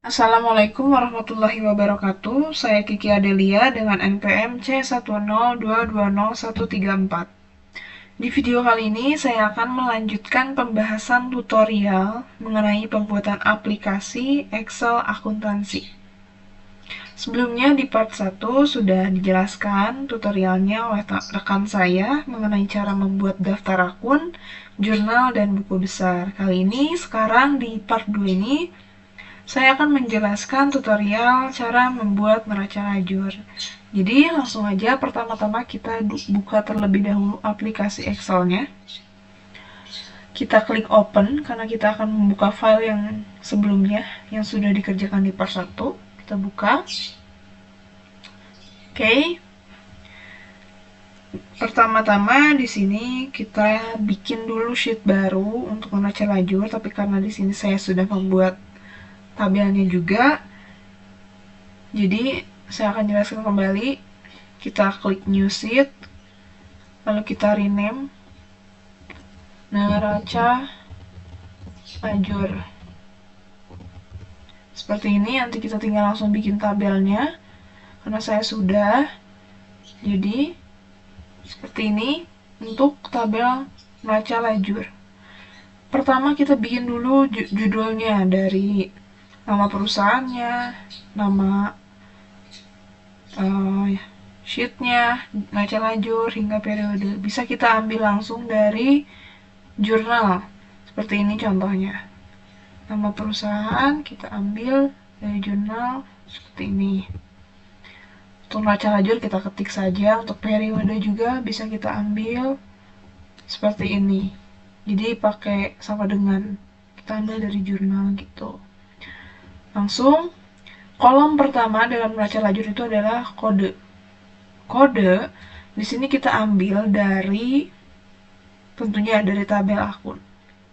Assalamualaikum warahmatullahi wabarakatuh. Saya Kiki Adelia dengan NPM C10220134. Di video kali ini saya akan melanjutkan pembahasan tutorial mengenai pembuatan aplikasi Excel akuntansi. Sebelumnya di part 1 sudah dijelaskan tutorialnya oleh rekan saya mengenai cara membuat daftar akun, jurnal, dan buku besar. Kali ini sekarang di part 2 ini saya akan menjelaskan tutorial cara membuat neraca lajur. Jadi langsung aja pertama-tama kita buka terlebih dahulu aplikasi Excel-nya. Kita klik open karena kita akan membuka file yang sebelumnya yang sudah dikerjakan di part 1. Kita buka. Oke. Pertama-tama di sini kita bikin dulu sheet baru untuk neraca lajur, tapi karena di sini saya sudah membuat tabelnya juga, jadi saya akan jelaskan kembali. Kita klik new sheet, lalu kita rename neraca lajur. Seperti ini, nanti kita tinggal langsung bikin tabelnya karena saya sudah. Jadi seperti ini untuk tabel neraca lajur. Pertama kita bikin dulu judulnya, dari nama perusahaannya, nama sheetnya, neraca lajur, hingga periode. Bisa kita ambil langsung dari jurnal. Seperti ini contohnya. Nama perusahaan kita ambil dari jurnal seperti ini. Untuk neraca lajur kita ketik saja. Untuk periode juga bisa kita ambil seperti ini. Jadi pakai sama dengan kita ambil dari jurnal gitu. Langsung kolom pertama dalam neraca lajur itu adalah kode. Kode di sini kita ambil dari, tentunya dari tabel akun.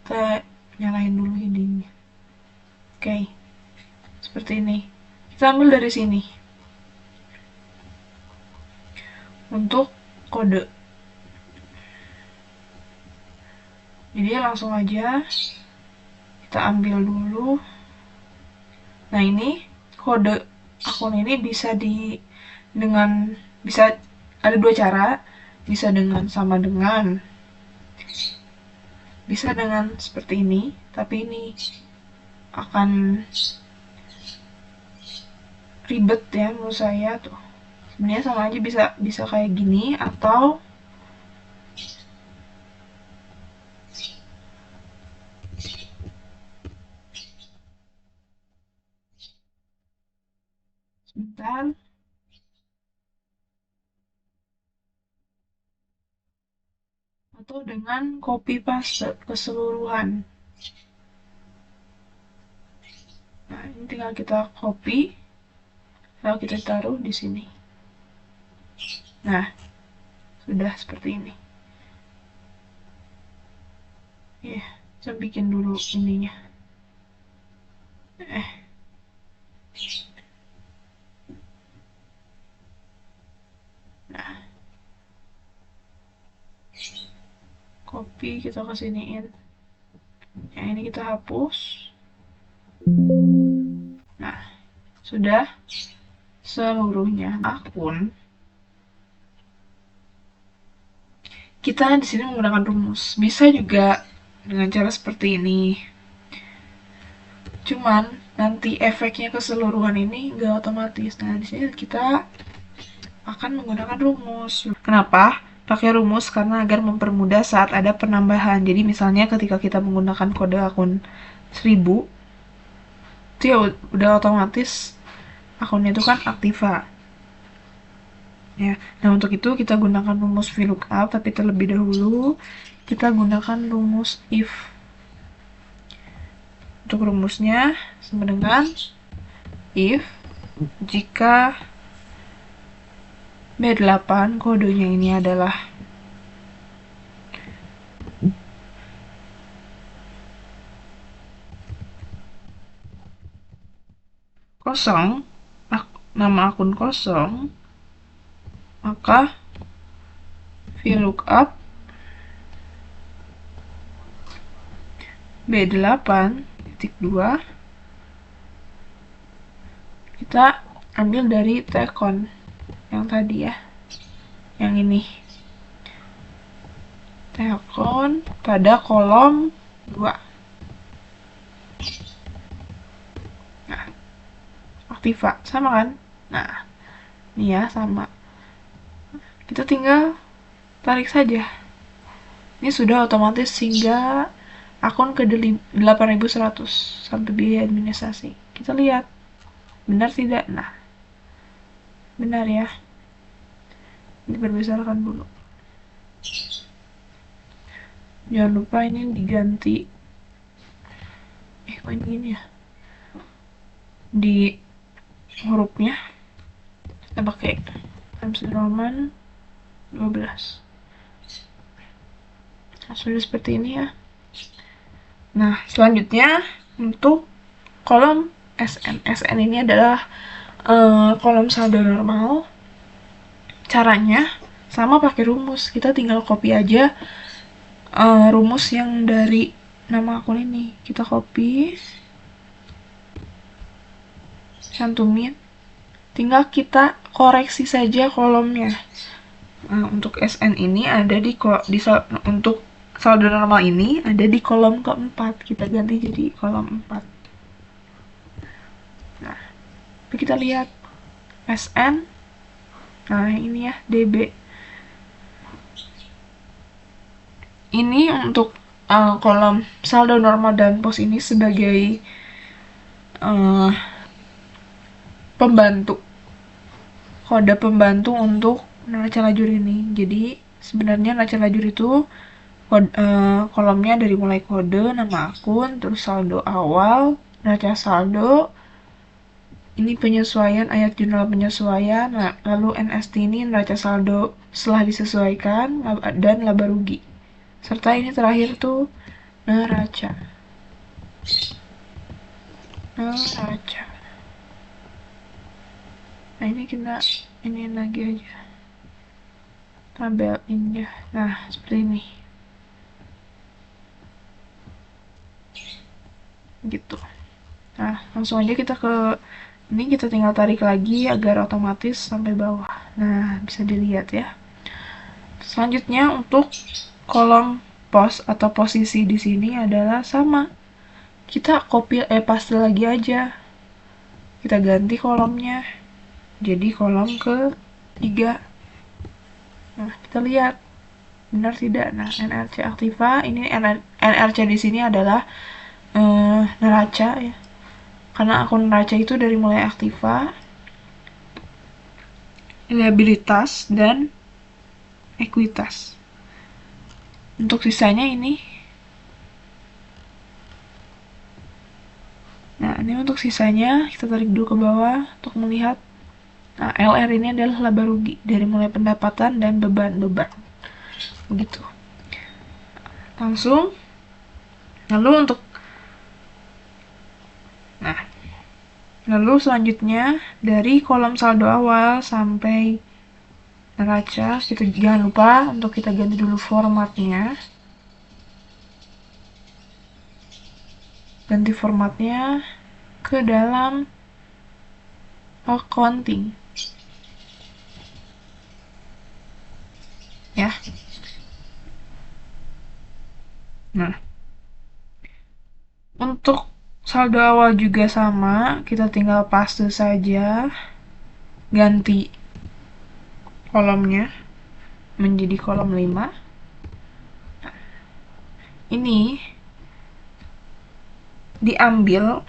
Kita nyalain dulu headingnya. Oke, seperti ini. Kita ambil dari sini untuk kode. Jadi langsung aja kita ambil dulu. Nah, ini kode akun ini bisa bisa ada dua cara. Bisa dengan sama dengan, bisa dengan seperti ini, tapi ini akan ribet ya menurut saya tuh. Sebenarnya sama aja, bisa kayak gini, atau sebentar, atau dengan copy paste keseluruhan. Nah, ini tinggal kita copy lalu kita taruh di sini. Nah, sudah seperti ini. Ya, saya bikin dulu ininya. Nah, copy kita kesiniin. Yang ini kita hapus. Nah, sudah seluruhnya akun. Kita di sini menggunakan rumus. Bisa juga dengan cara seperti ini. Cuman nanti efeknya keseluruhan ini nggak otomatis. Nah, di sini kita akan menggunakan rumus. Kenapa? Pakai rumus karena agar mempermudah saat ada penambahan. Jadi misalnya ketika kita menggunakan kode akun 1000, itu ya udah otomatis akunnya itu kan aktiva. Ya. Nah, untuk itu kita gunakan rumus VLOOKUP, tapi terlebih dahulu kita gunakan rumus if. Untuk rumusnya sama dengan if jika B8 kodenya ini adalah kosong, nama akun kosong, maka VLOOKUP B8 titik 2 kita ambil dari Tekon yang tadi ya, yang ini. Tekon pada kolom 2. Nah, Aktiva sama kan? Nah, ini ya sama. Kita tinggal tarik saja. Ini sudah otomatis hingga akun ke 8.100 sampai biaya administrasi. Kita lihat benar tidak. Nah, benar ya. Diperbesarkan dulu. Jangan lupa ini diganti. Kok ini gini ya? Di hurufnya kita pakai Times New Roman 12. Nah, sudah seperti ini ya. Nah, selanjutnya untuk kolom SN. SN ini adalah kolom saldo normal. Caranya sama pakai rumus. Kita tinggal copy aja rumus yang dari nama akun ini. Kita copy, cantumin, tinggal kita koreksi saja kolomnya. Untuk SN ini ada untuk saldo normal ini ada di kolom keempat. Kita ganti jadi kolom 4. Nah, kita lihat SN. Nah, ini ya DB. Ini untuk kolom saldo normal dan pos ini sebagai pembantu, kode pembantu untuk neraca lajur ini. Jadi sebenarnya neraca lajur itu kolomnya dari mulai kode, nama akun, terus saldo awal, neraca saldo, ini penyesuaian ayat jurnal penyesuaian, lalu NST ini neraca saldo setelah disesuaikan, dan laba rugi. Serta ini terakhir tuh neraca. Nah, ini kita ini lagi aja tabel ini ya. Nah, seperti ini. Gitu. Nah, langsung aja kita ke ini, kita tinggal tarik lagi agar otomatis sampai bawah. Nah, bisa dilihat ya. Selanjutnya untuk kolom pos atau posisi di sini adalah sama. Kita copy paste lagi aja. Kita ganti kolomnya jadi kolom ke-3. Nah, kita lihat benar tidak. Nah, NRC Aktiva ini NRC di sini adalah neraca ya. Karena akun neraca itu dari mulai Aktiva, liabilitas dan ekuitas. Untuk sisanya ini. Nah, ini untuk sisanya kita tarik dulu ke bawah untuk melihat. Nah, LR ini adalah laba rugi dari mulai pendapatan dan beban-beban. Begitu. Langsung. Lalu selanjutnya dari kolom saldo awal sampai neraca, kita jangan lupa untuk kita ganti dulu formatnya. Ganti formatnya ke dalam accounting. Ya. Nah. Untuk saldo awal juga sama, kita tinggal paste saja, ganti kolomnya menjadi kolom 5. Nah, ini diambil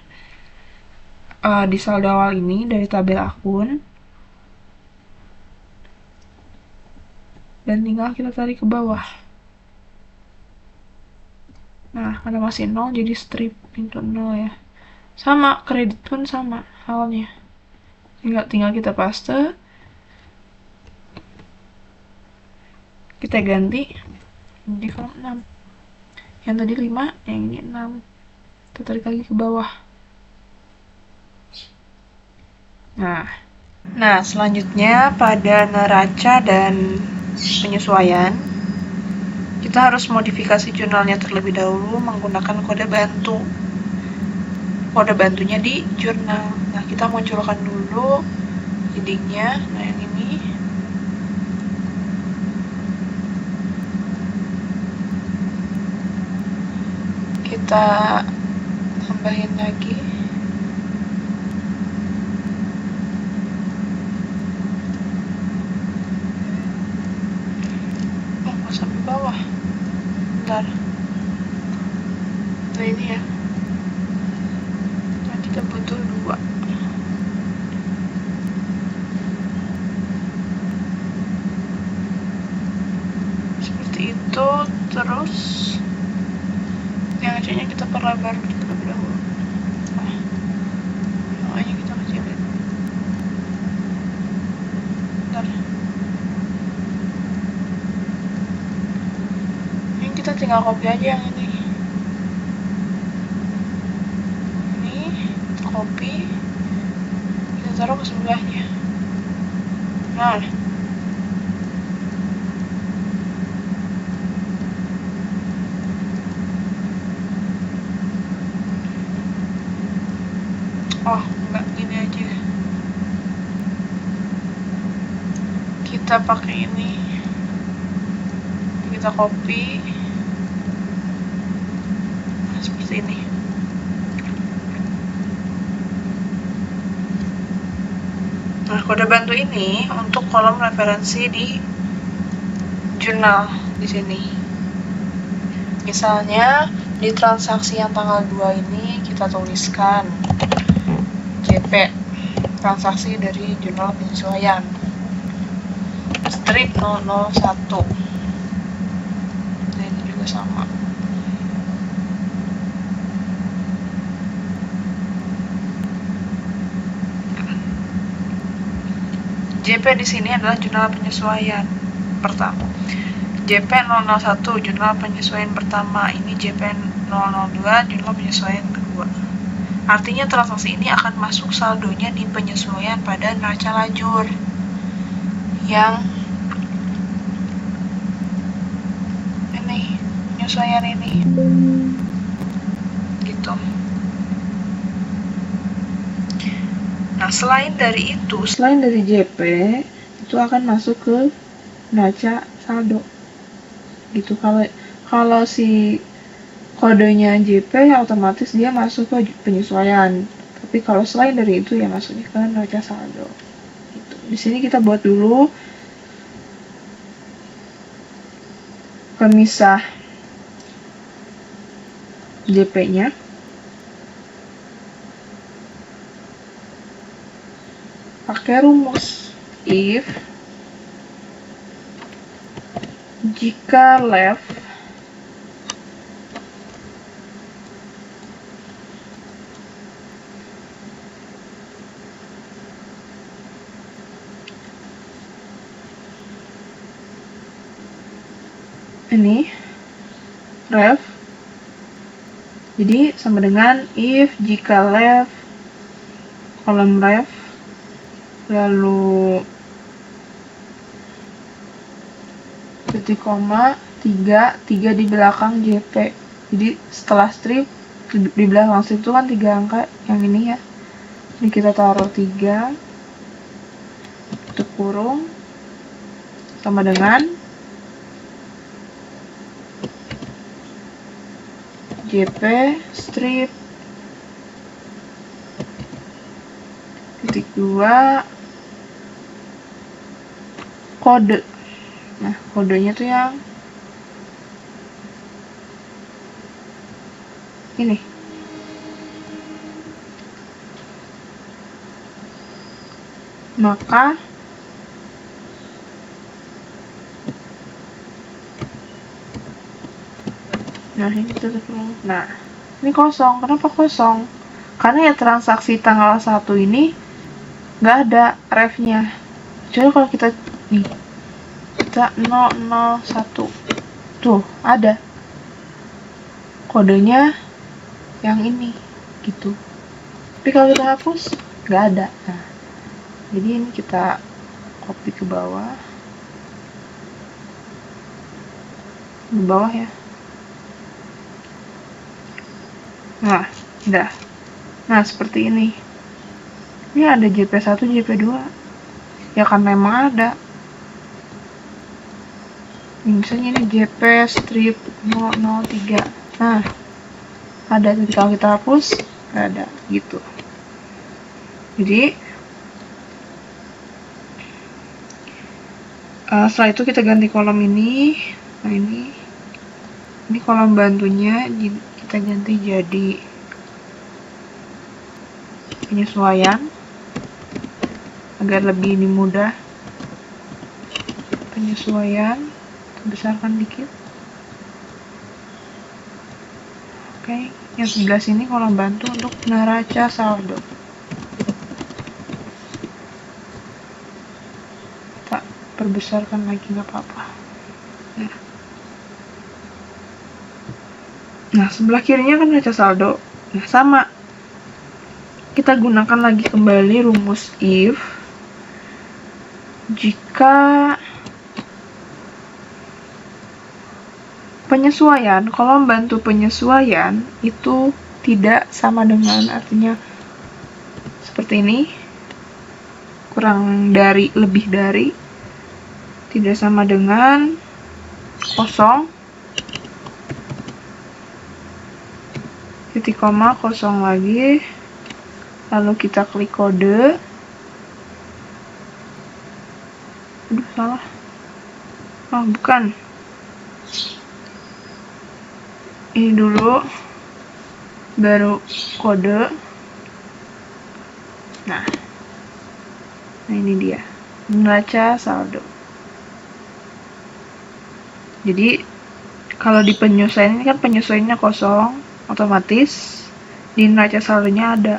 di saldo awal ini dari tabel akun, dan tinggal kita tarik ke bawah. Nah, karena masih 0 jadi strip pintu 0 ya. Sama, kredit pun sama halnya. Tinggal kita paste. Kita ganti jadi kolom 6. Yang tadi 5, yang ini 6. Kita tarik lagi ke bawah. Nah, selanjutnya pada neraca dan penyesuaian, kita harus modifikasi jurnalnya terlebih dahulu menggunakan kode bantu. kode bantunya di jurnal. Nah, kita munculkan dulu headingnya. Nah, yang ini. Kita tambahin lagi. Oh, nggak sampai bawah. Bentar. Nah, ini ya. Nah, kita butuh 2. Seperti itu. Terus yang C-nya kita perlebar terlebih dahulu. Nah, makanya kita kecilin. Bentar. Ini kita tinggal copy aja yang ini. Copy, kita taruh ke sebelahnya. Nah, oh enggak, gini aja, kita pakai ini, kita copy. Nah, seperti ini. Nah, kode bantu ini untuk kolom referensi di jurnal di sini. Misalnya di transaksi yang tanggal 2 ini kita tuliskan JP, transaksi dari jurnal penyesuaian, strip 001. Nah, ini juga sama. JP di sini adalah jurnal penyesuaian pertama. JP 001 jurnal penyesuaian pertama. Ini JP 002 jurnal penyesuaian kedua. Artinya transaksi ini akan masuk saldonya di penyesuaian pada neraca lajur yang ini, penyesuaian ini. Gitu. Nah, selain dari JP, itu akan masuk ke neraca saldo. Gitu. Kalau si kodenya JP, otomatis dia masuk ke penyesuaian. Tapi kalau selain dari itu, ya masuknya ke neraca saldo. Gitu. Di sini kita buat dulu pemisah JP-nya. Pakai rumus if jika left ini ref, jadi sama dengan if jika left kolom ref lalu titik koma 3 di belakang JP. Jadi setelah strip di belakang strip itu kan 3 angka yang ini ya. Ini kita taruh 3 tutup kurung sama dengan JP strip titik 2 kode. Nah, kodenya tuh yang ini. Maka nah, ini tutup. Nah, ini kosong. Kenapa kosong? Karena ya transaksi tanggal 1 ini nggak ada refnya. Coba kalau kita nih, kita 001 tuh ada kodenya yang ini gitu. Tapi kalau kita hapus nggak ada. Nah, jadi ini kita copy ke bawah ya. Nah, udah. Nah, seperti ini. Ini ada JP1, JP2. Ya kan memang ada. Misalnya ini JP strip 003. Nah, ada, tapi kalau kita hapus nggak ada gitu. Jadi setelah itu kita ganti kolom ini. Nah, ini kolom bantunya kita ganti jadi penyesuaian agar lebih mudah. Penyesuaian, besarkan dikit. Oke, yang sebelah sini kolom bantu untuk neraca saldo. Tak perbesarkan lagi, nggak apa-apa. Nah, sebelah kirinya kan neraca saldo. Nah, sama. Kita gunakan lagi kembali rumus if jika penyesuaian, kolom bantu penyesuaian itu tidak sama dengan, artinya seperti ini, kurang dari, lebih dari, tidak sama dengan, kosong, titik koma, kosong lagi, lalu kita klik kode. Aduh, salah. Oh, bukan. Ini dulu, baru kode. Nah, ini dia, neraca saldo. Jadi kalau di penyesuaian ini kan penyesuaiannya kosong, otomatis di neraca saldonya ada.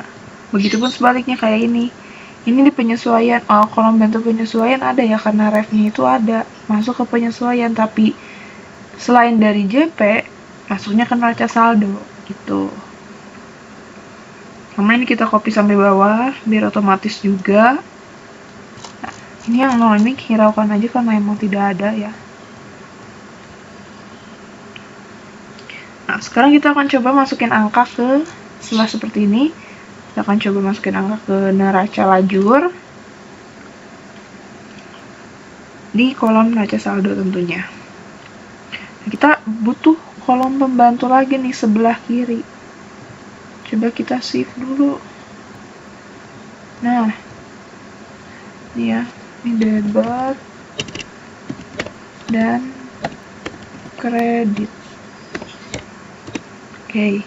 Begitupun sebaliknya kayak ini di penyesuaian, kolom bantu penyesuaian ada ya, karena refnya itu ada masuk ke penyesuaian, tapi selain dari JP masuknya ke neraca saldo gitu. Kemudian ini kita copy sampai bawah biar otomatis juga. Nah, ini yang 0 ini hiraukan aja karena emang tidak ada ya. Nah, sekarang kita akan coba masukin angka ke, setelah seperti ini kita akan coba masukin angka ke neraca lajur di kolom neraca saldo tentunya. Nah, kita butuh kolom pembantu lagi nih sebelah kiri. Coba kita shift dulu. Nah, ini ya, ini debit dan kredit. Oke.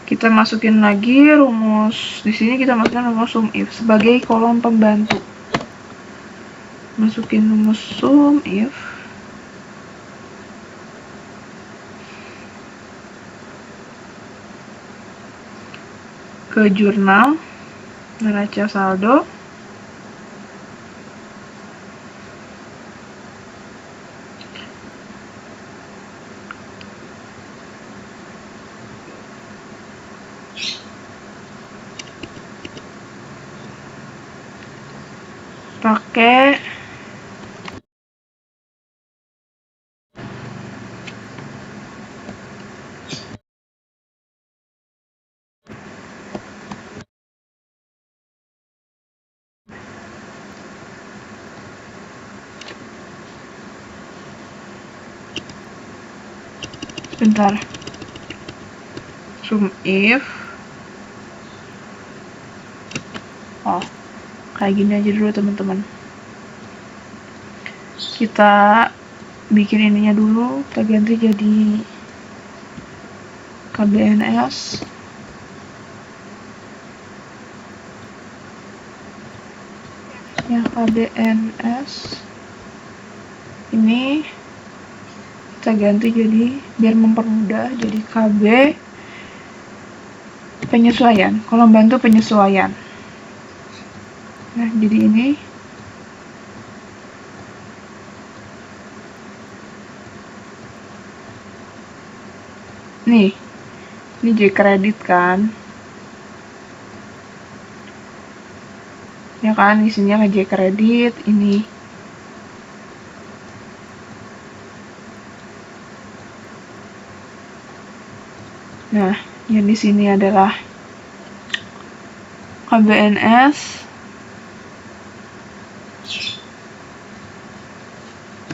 Kita masukin lagi rumus. Di sini kita masukin rumus sum if sebagai kolom pembantu. Masukin rumus sum if ke jurnal neraca saldo. Pakai bentar, sum if, kayak gini aja dulu teman-teman. Kita bikin ininya dulu, kita ganti jadi KBNS. Ya, KBNS ini kita ganti jadi, biar mempermudah, jadi KB penyesuaian, kolom bantu penyesuaian. Nah, jadi ini J kredit kan, ya kan, isinya J kredit. Ini Nah, yang di sini adalah KBNS,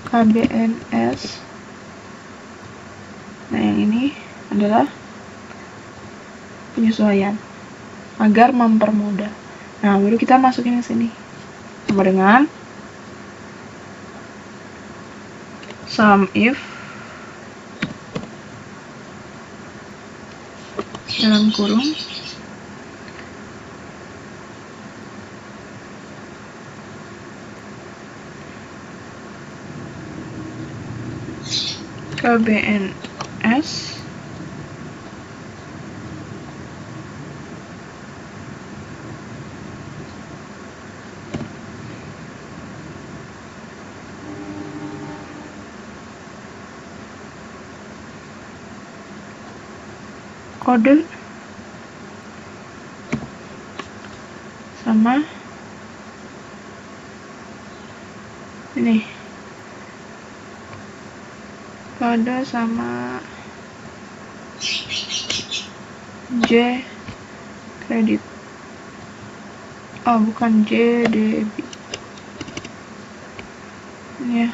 KBNS. Nah, yang ini adalah penyesuaian agar mempermudah. Nah, baru kita masukin ke sini. Sama dengan sum if dalam kurung KBNS kode sama ini kode sama J kredit. Oh, bukan J debit. Ini ya.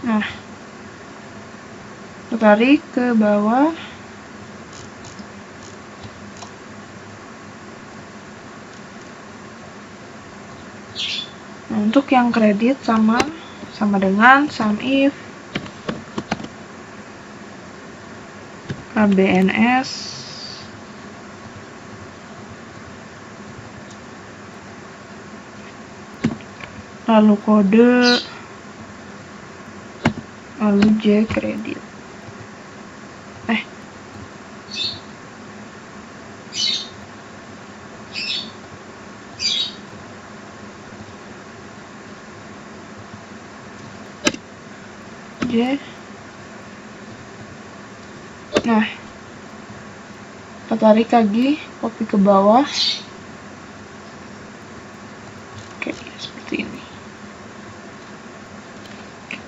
Nah, tarik ke bawah. Nah, untuk yang kredit sama dengan sum if KBNS lalu kode lalu J kredit. J. Nah, kita tarik lagi, copy ke bawah. Oke, seperti ini.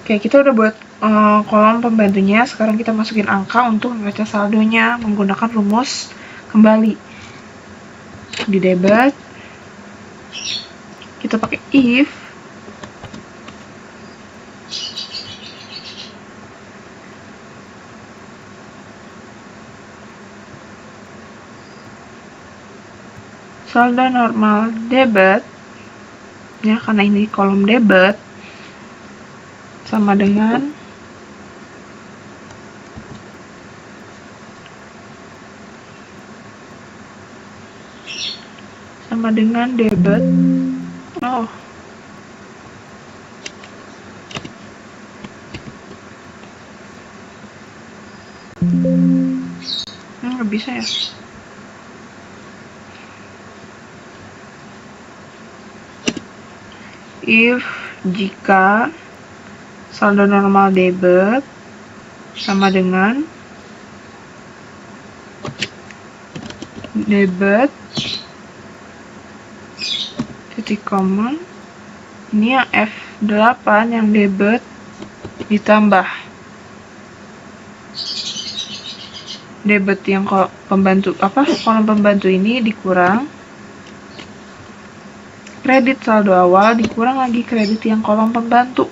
Oke, kita udah buat kolom pembantunya. Sekarang kita masukin angka untuk membaca saldonya menggunakan rumus kembali. Di debit, kita pakai if saldo normal debit, ya karena ini kolom debit, sama dengan debit. Oh, nggak bisa ya. If jika saldo normal debit sama dengan debit titik koma, ini yang F8 yang debit ditambah debit yang kolom pembantu ini dikurang kredit saldo awal dikurang lagi kredit yang kolom pembantu.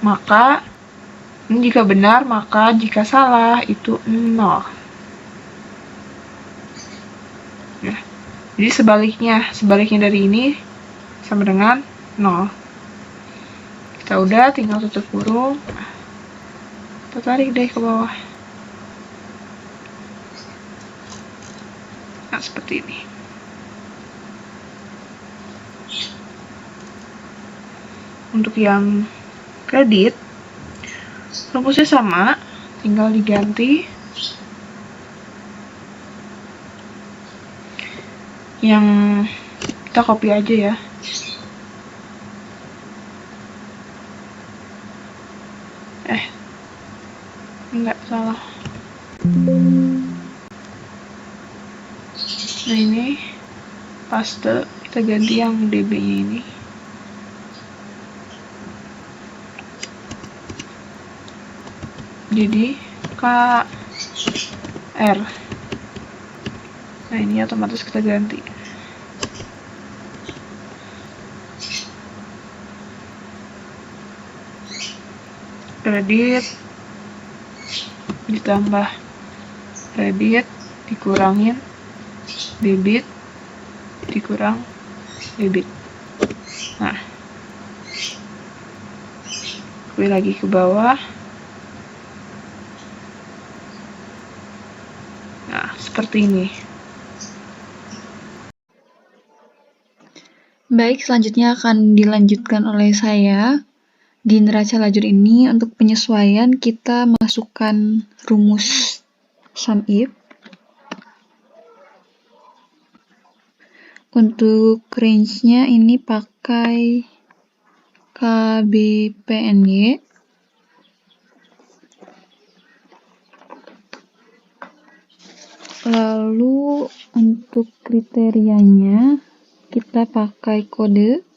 Maka ini jika benar, maka jika salah itu 0. Nah, jadi sebaliknya dari ini sama dengan 0. Kita udah tinggal tutup kurung. Kita tarik deh ke bawah. Nah, seperti ini. Untuk yang kredit, rumusnya sama, tinggal diganti. Yang kita copy aja ya. Enggak, salah. Nah, ini paste, kita ganti yang DB nya ini. Jadi KR. Nah, ini otomatis kita ganti. Kredit ditambah kredit dikurangin debit dikurang debit. Nah, copy lagi ke bawah. Nah, seperti ini. Baik, selanjutnya akan dilanjutkan oleh saya. Di neraca lajur ini, untuk penyesuaian kita masukkan rumus sum if. Untuk range-nya ini pakai KBPNY. Lalu untuk kriterianya kita pakai kode.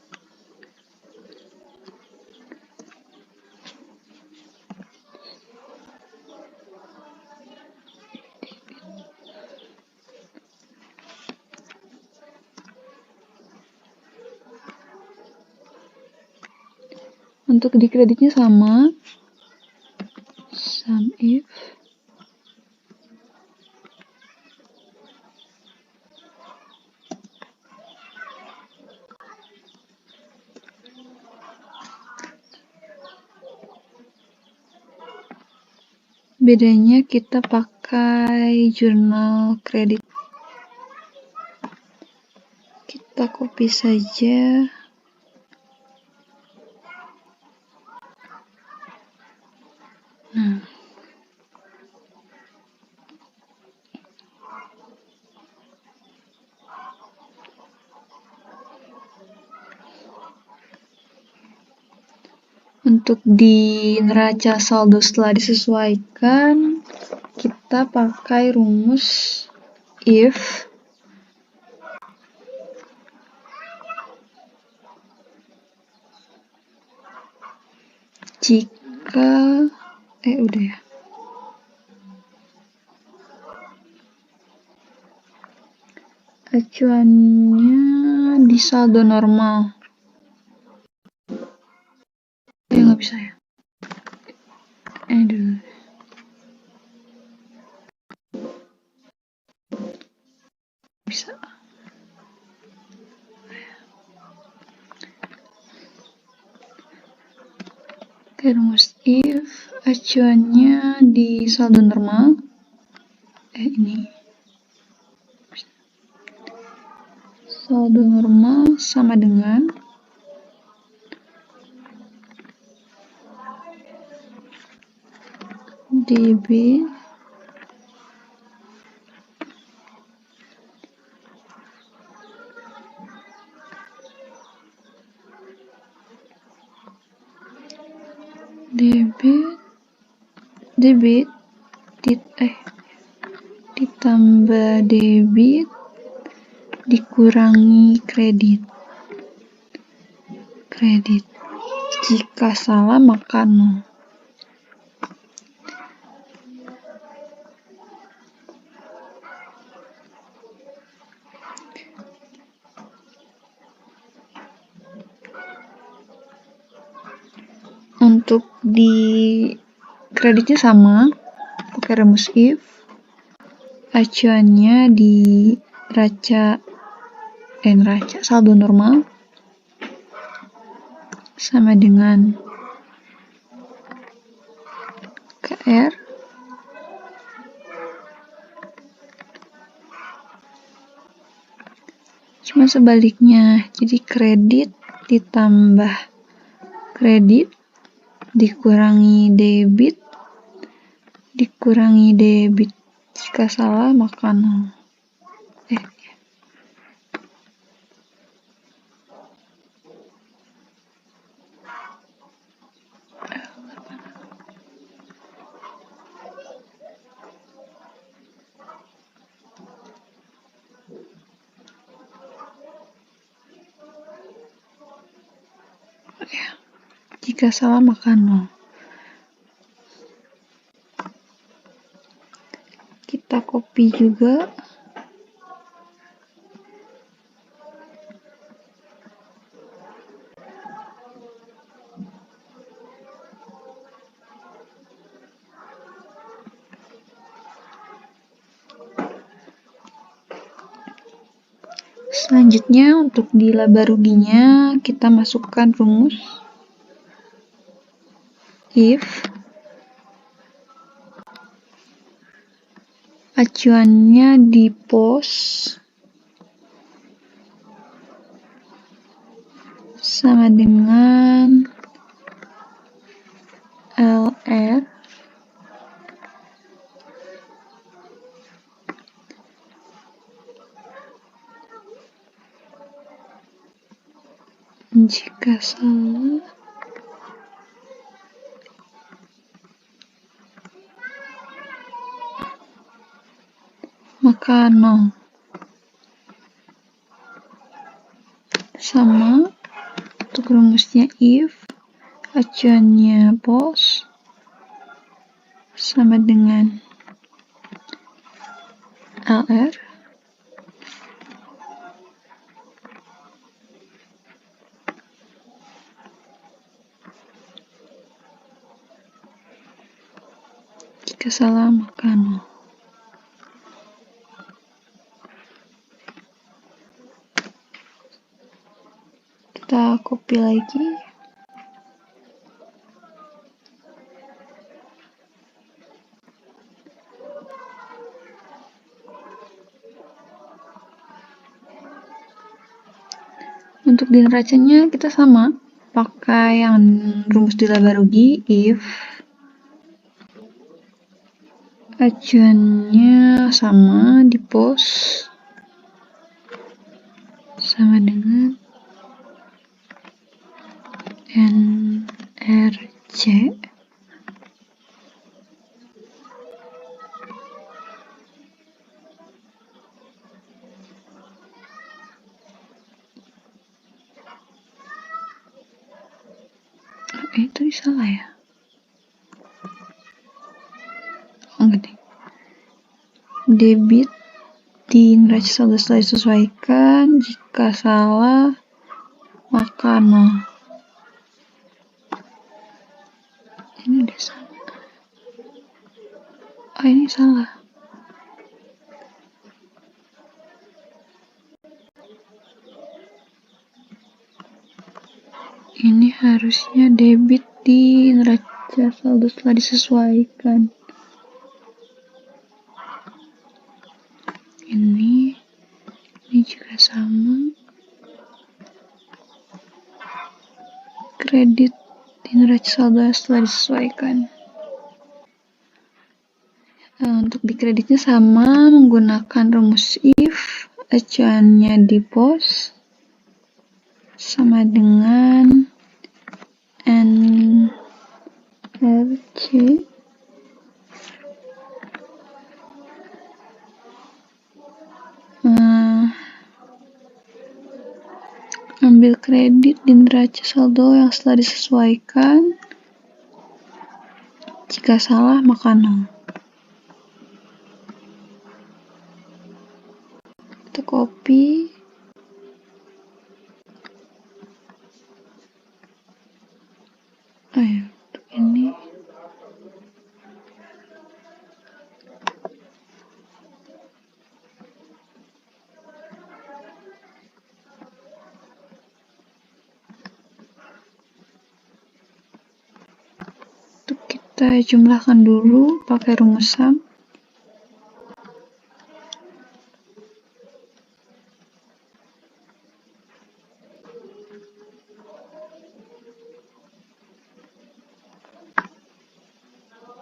Untuk di kreditnya sama, sum if. Bedanya kita pakai jurnal kredit. Kita copy saja. Nah, untuk di neraca saldo setelah disesuaikan, kita pakai rumus if jika udah ya. Acuannya di saldo normal. Nggak bisa ya. Dulu. Bisa. Oke, rumus if acuannya di saldo normal. Ini. Saldo normal sama dengan DB debit ditambah debit dikurangi kredit. Jika salah maka 0. Untuk di kreditnya sama, pakai rumus if. Acuannya di neraca saldo normal sama dengan KR cuma sebaliknya, jadi kredit ditambah kredit dikurangi debit jika salah maka 0. Jika salah maka 0. Kita copy juga. Selanjutnya untuk di laba ruginya kita masukkan rumus if acuannya di pos sama dengan LR jika salah maka 0. Sama untuk rumusnya if acuannya pos sama dengan LR jika salah maka 0. Kita copy lagi. Untuk di neracanya kita sama, pakai yang rumus di laba rugi if acuannya sama di pos sama dengan NRC itu salah ya? Oh enggak deh. Debit di neraca saldo setelah disesuaikan, jika salah maka 0. Ini udah salah. Oh ini salah. Ini harusnya debit di neraca saldo setelah disesuaikan. Ini juga sama. Kredit di neraca saldo setelah disesuaikan. Untuk di kreditnya sama menggunakan rumus if acuannya di pos sama dengan NRC ambil kredit di neraca saldo yang setelah disesuaikan, jika salah maka 0. Kita copy. Untuk ini untuk kita jumlahkan dulu pakai rumus sum.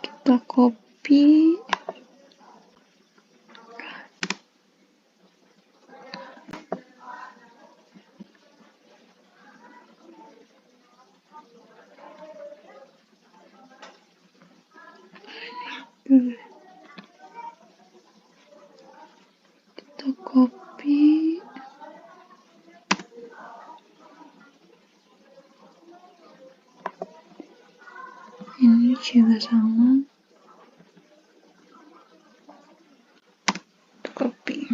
Kita copy. Kita copy. juga sama, copy.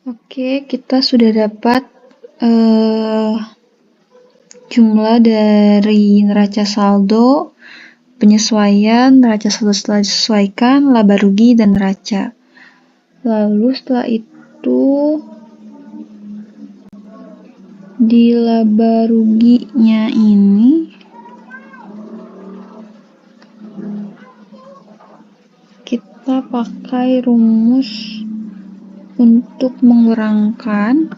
Oke, kita sudah dapat jumlah dari neraca saldo, penyesuaian, neraca saldo setelah disesuaikan, laba rugi, dan neraca. Lalu setelah itu di laba ruginya ini kita pakai rumus untuk mengurangkan,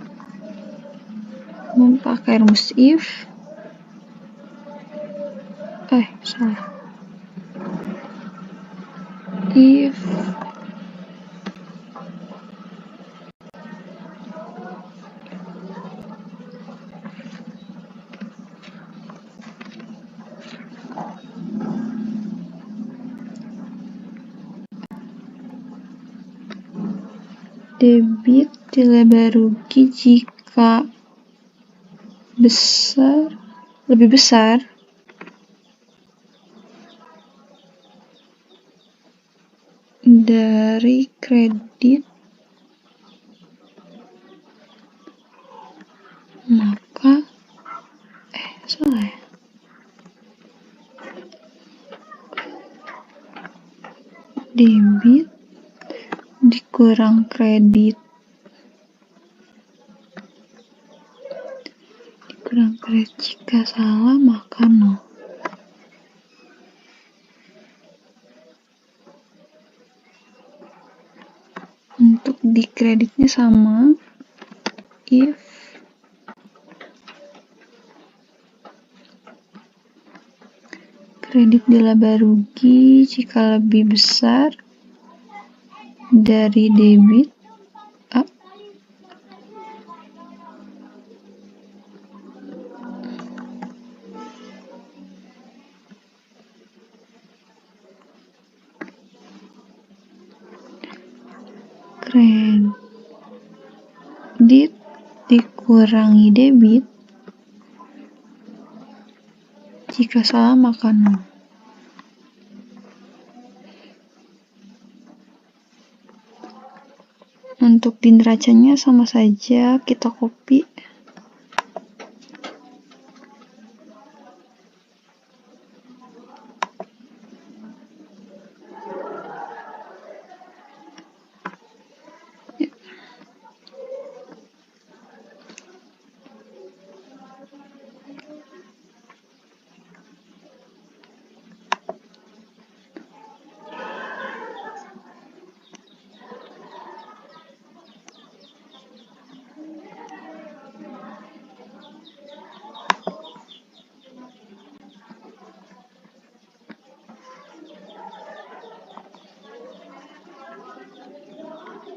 memakai rumus if, if debit di laba rugi jika lebih besar dari kredit, maka debit dikurang kredit jika salah maka 0. Untuk di kreditnya sama, if kredit di laba rugi jika lebih besar dari debit kredit dikurangi debit jika salah maka 0. Untuk di neracanya sama saja, kita copy.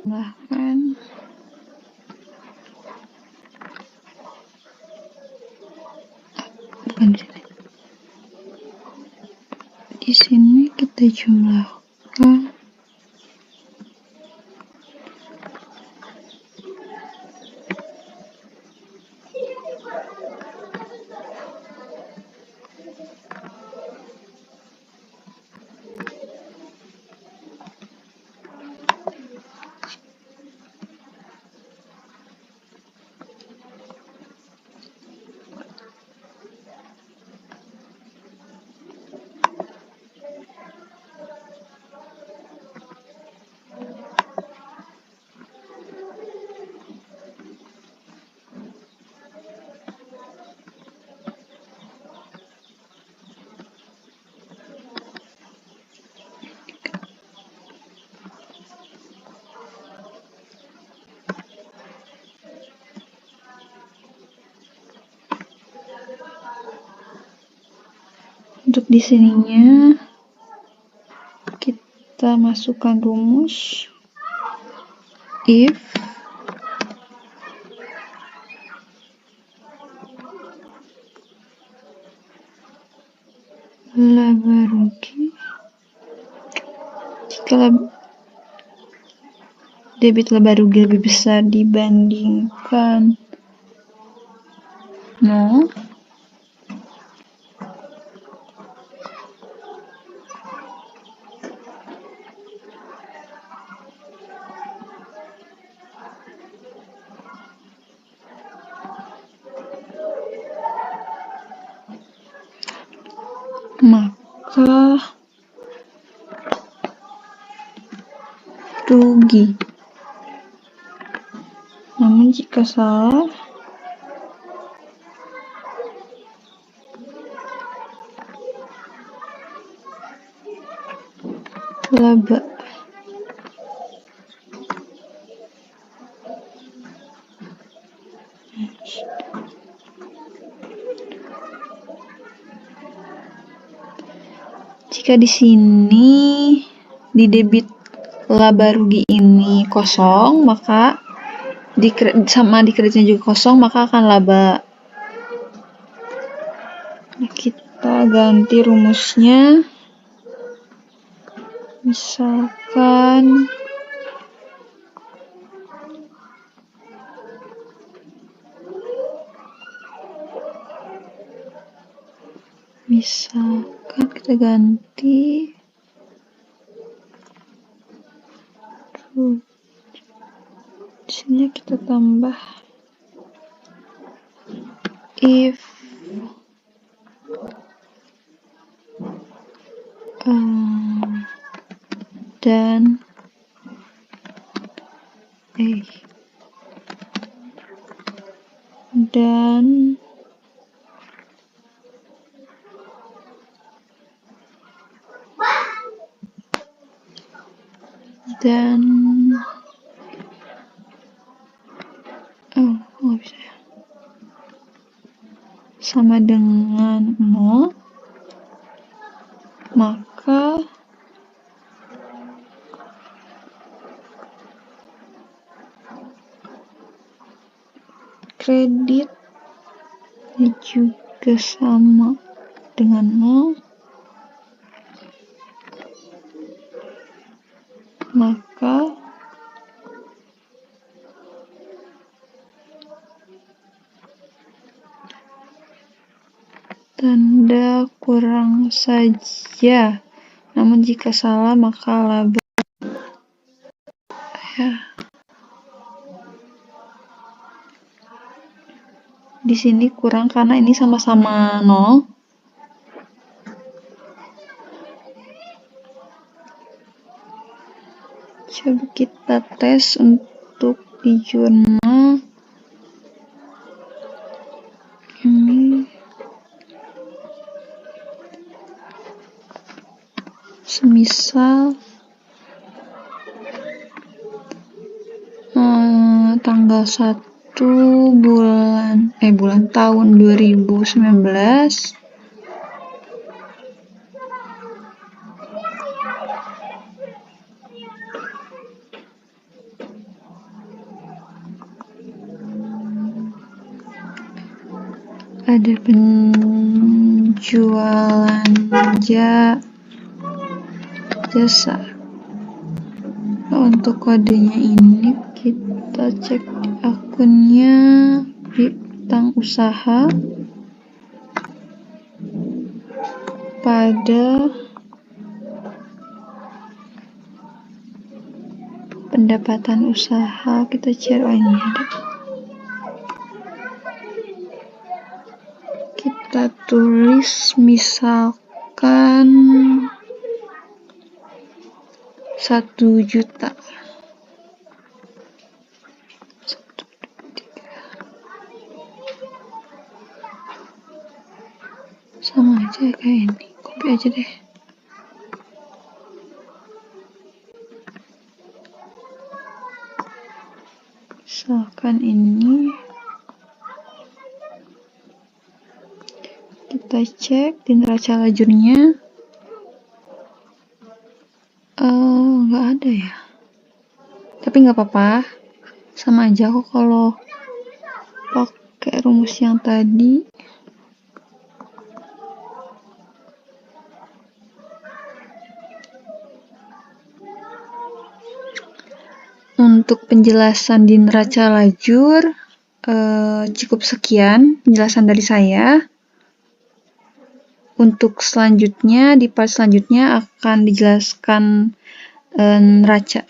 Bahkan di sini kita jumlahkan untuk di sininya kita masukkan rumus if laba rugi jika debit laba rugi lebih besar dibandingkan 0, maka rugi. Namun jika salah, laba. Jika di sini di debit laba rugi ini kosong, maka di kreditnya juga kosong, maka akan laba. Kita ganti rumusnya. Misalkan kita ganti di sini kita tambah if dan nggak bisa ya, sama dengan 0, maka kredit juga sama dengan 0, maka tanda kurang saja. Namun jika salah maka laba. Di sini kurang karena ini sama-sama 0. Coba kita tes untuk di jurnal ini. Semisal tanggal 1 bulan tahun 2019 ada penjualan jasa. Untuk kodenya ini kita cek di akunnya piutang usaha pada pendapatan usaha. Kita cek ini ada. Kita tulis misalkan 1 juta. 1, 2, 3. Sama aja kayak ini. Copy aja deh. Misalkan ini kita cek di neraca lajurnya. Nggak ada ya, tapi nggak apa-apa, sama aja kok kalau pakai rumus yang tadi. Untuk penjelasan di neraca lajur, cukup sekian penjelasan dari saya. Untuk selanjutnya, di part selanjutnya akan dijelaskan neraca.